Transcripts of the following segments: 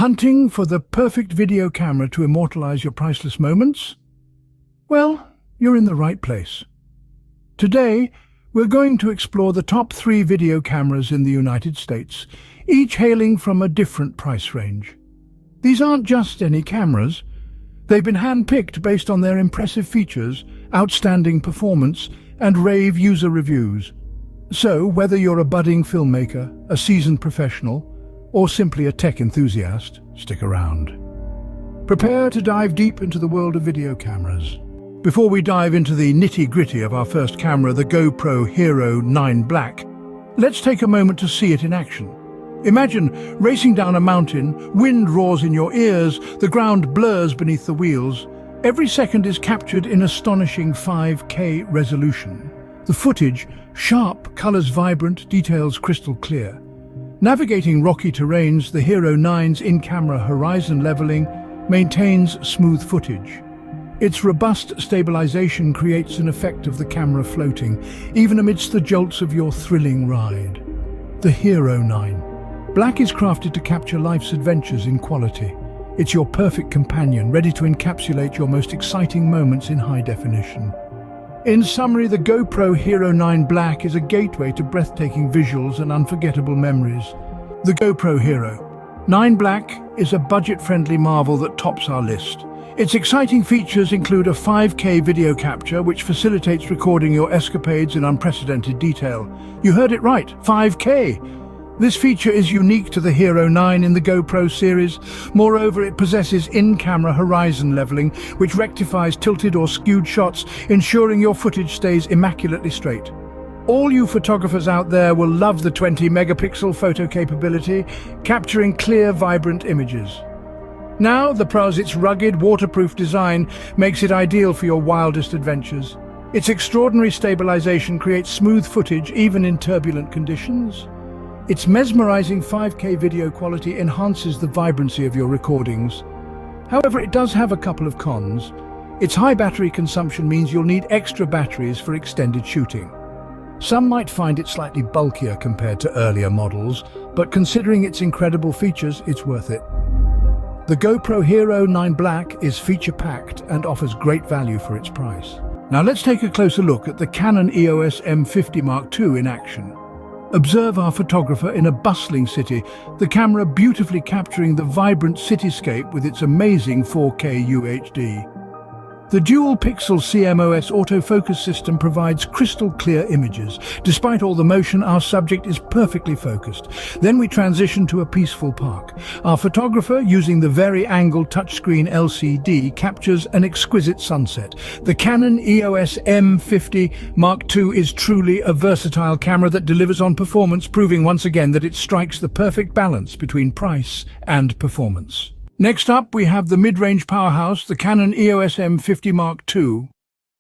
Hunting for the perfect video camera to immortalize your priceless moments? Well, you're in the right place. Today, we're going to explore the top 3 video cameras in the United States, each hailing from a different price range. These aren't just any cameras. They've been hand-picked based on their impressive features, outstanding performance, and rave user reviews. So, whether you're a budding filmmaker, a seasoned professional, or simply a tech enthusiast, stick around. Prepare to dive deep into the world of video cameras. Before we dive into the nitty-gritty of our first camera, the GoPro Hero 9 Black, let's take a moment to see it in action. Imagine racing down a mountain, wind roars in your ears, the ground blurs beneath the wheels. Every second is captured in astonishing 5K resolution. The footage, sharp, colors vibrant, details crystal clear. Navigating rocky terrains, the Hero 9's in-camera horizon leveling maintains smooth footage. Its robust stabilization creates an effect of the camera floating, even amidst the jolts of your thrilling ride. The Hero 9 Black is crafted to capture life's adventures in quality. It's your perfect companion, ready to encapsulate your most exciting moments in high definition. In summary, the GoPro Hero 9 Black is a gateway to breathtaking visuals and unforgettable memories. The GoPro Hero 9 Black is a budget-friendly marvel that tops our list. Its exciting features include a 5K video capture, which facilitates recording your escapades in unprecedented detail. You heard it right, 5K! This feature is unique to the Hero 9 in the GoPro series. Moreover, it possesses in-camera horizon leveling, which rectifies tilted or skewed shots, ensuring your footage stays immaculately straight. All you photographers out there will love the 20-megapixel photo capability, capturing clear, vibrant images. Now, its rugged, waterproof design makes it ideal for your wildest adventures. Its extraordinary stabilization creates smooth footage even in turbulent conditions. Its mesmerizing 5K video quality enhances the vibrancy of your recordings. However, it does have a couple of cons. Its high battery consumption means you'll need extra batteries for extended shooting. Some might find it slightly bulkier compared to earlier models, but considering its incredible features, it's worth it. The GoPro Hero 9 Black is feature-packed and offers great value for its price. Now let's take a closer look at the Canon EOS M50 Mark II in action. Observe our photographer in a bustling city, the camera beautifully capturing the vibrant cityscape with its amazing 4K UHD. The dual-pixel CMOS autofocus system provides crystal-clear images. Despite all the motion, our subject is perfectly focused. Then we transition to a peaceful park. Our photographer, using the vari-angle touchscreen LCD, captures an exquisite sunset. The Canon EOS M50 Mark II is truly a versatile camera that delivers on performance, proving once again that it strikes the perfect balance between price and performance. Next up, we have the mid-range powerhouse, the Canon EOS M50 Mark II.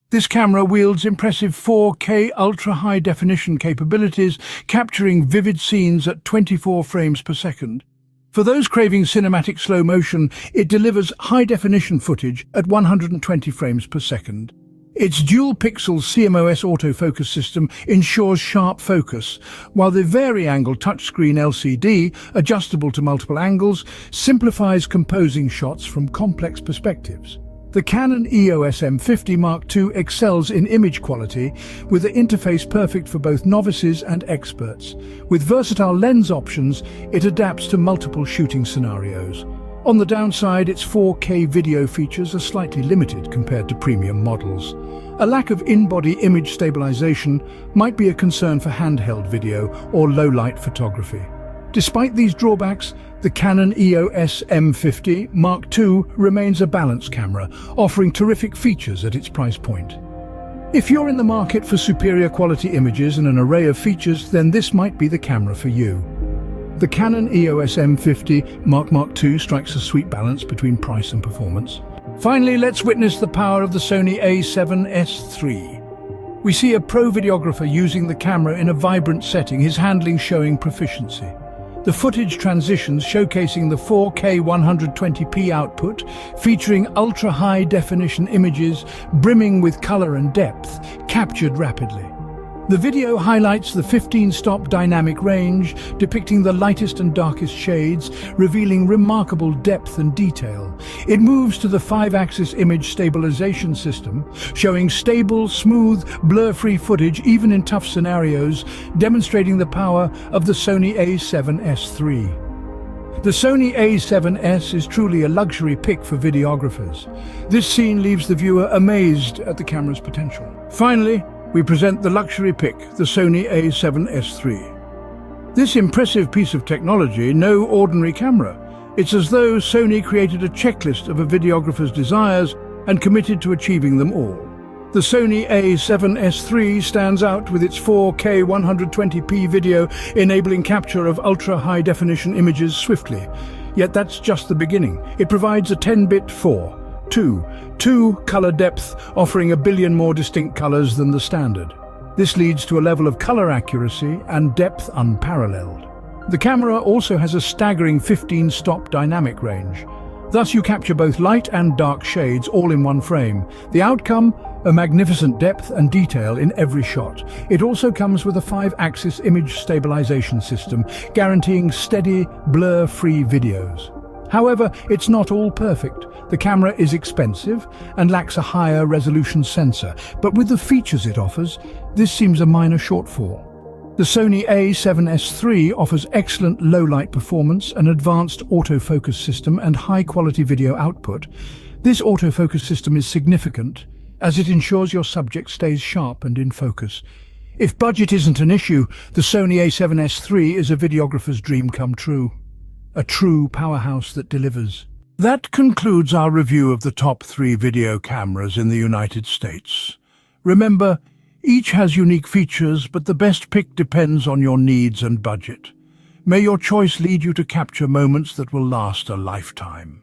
This camera wields impressive 4K ultra-high definition capabilities, capturing vivid scenes at 24 frames per second. For those craving cinematic slow motion, it delivers high-definition footage at 120 frames per second. Its dual-pixel CMOS autofocus system ensures sharp focus, while the vari-angle touchscreen LCD, adjustable to multiple angles, simplifies composing shots from complex perspectives. The Canon EOS M50 Mark II excels in image quality, with the interface perfect for both novices and experts. With versatile lens options, it adapts to multiple shooting scenarios. On the downside, its 4K video features are slightly limited compared to premium models. A lack of in-body image stabilization might be a concern for handheld video or low-light photography. Despite these drawbacks, the Canon EOS M50 Mark II remains a balanced camera, offering terrific features at its price point. If you're in the market for superior quality images and an array of features, then this might be the camera for you. The Canon EOS M50 Mark II strikes a sweet balance between price and performance. Finally, let's witness the power of the Sony a7S III. We see a pro videographer using the camera in a vibrant setting, his handling showing proficiency. The footage transitions showcasing the 4K 120p output, featuring ultra-high definition images brimming with color and depth, captured rapidly. The video highlights the 15-stop dynamic range, depicting the lightest and darkest shades, revealing remarkable depth and detail. It moves to the 5-axis image stabilization system, showing stable, smooth, blur-free footage even in tough scenarios, demonstrating the power of the Sony a7S III. The Sony a7S is truly a luxury pick for videographers. This scene leaves the viewer amazed at the camera's potential. Finally, we present the luxury pick, the Sony a7S III. This impressive piece of technology, no ordinary camera. It's as though Sony created a checklist of a videographer's desires and committed to achieving them all. The Sony a7S III stands out with its 4K 120p video, enabling capture of ultra-high-definition images swiftly. Yet that's just the beginning. It provides a 10-bit 2 color depth, offering a billion more distinct colors than the standard. This leads to a level of color accuracy and depth unparalleled. The camera also has a staggering 15-stop dynamic range. Thus you capture both light and dark shades all in one frame. The outcome? A magnificent depth and detail in every shot. It also comes with a 5-axis image stabilization system, guaranteeing steady, blur-free videos. However, it's not all perfect. The camera is expensive and lacks a higher resolution sensor, but with the features it offers, this seems a minor shortfall. The Sony a7S III offers excellent low-light performance, an advanced autofocus system, and high-quality video output. This autofocus system is significant, as it ensures your subject stays sharp and in focus. If budget isn't an issue, the Sony a7S III is a videographer's dream come true. A true powerhouse that delivers. That concludes our review of the top 3 video cameras in the United States. Remember, each has unique features, but the best pick depends on your needs and budget. May your choice lead you to capture moments that will last a lifetime.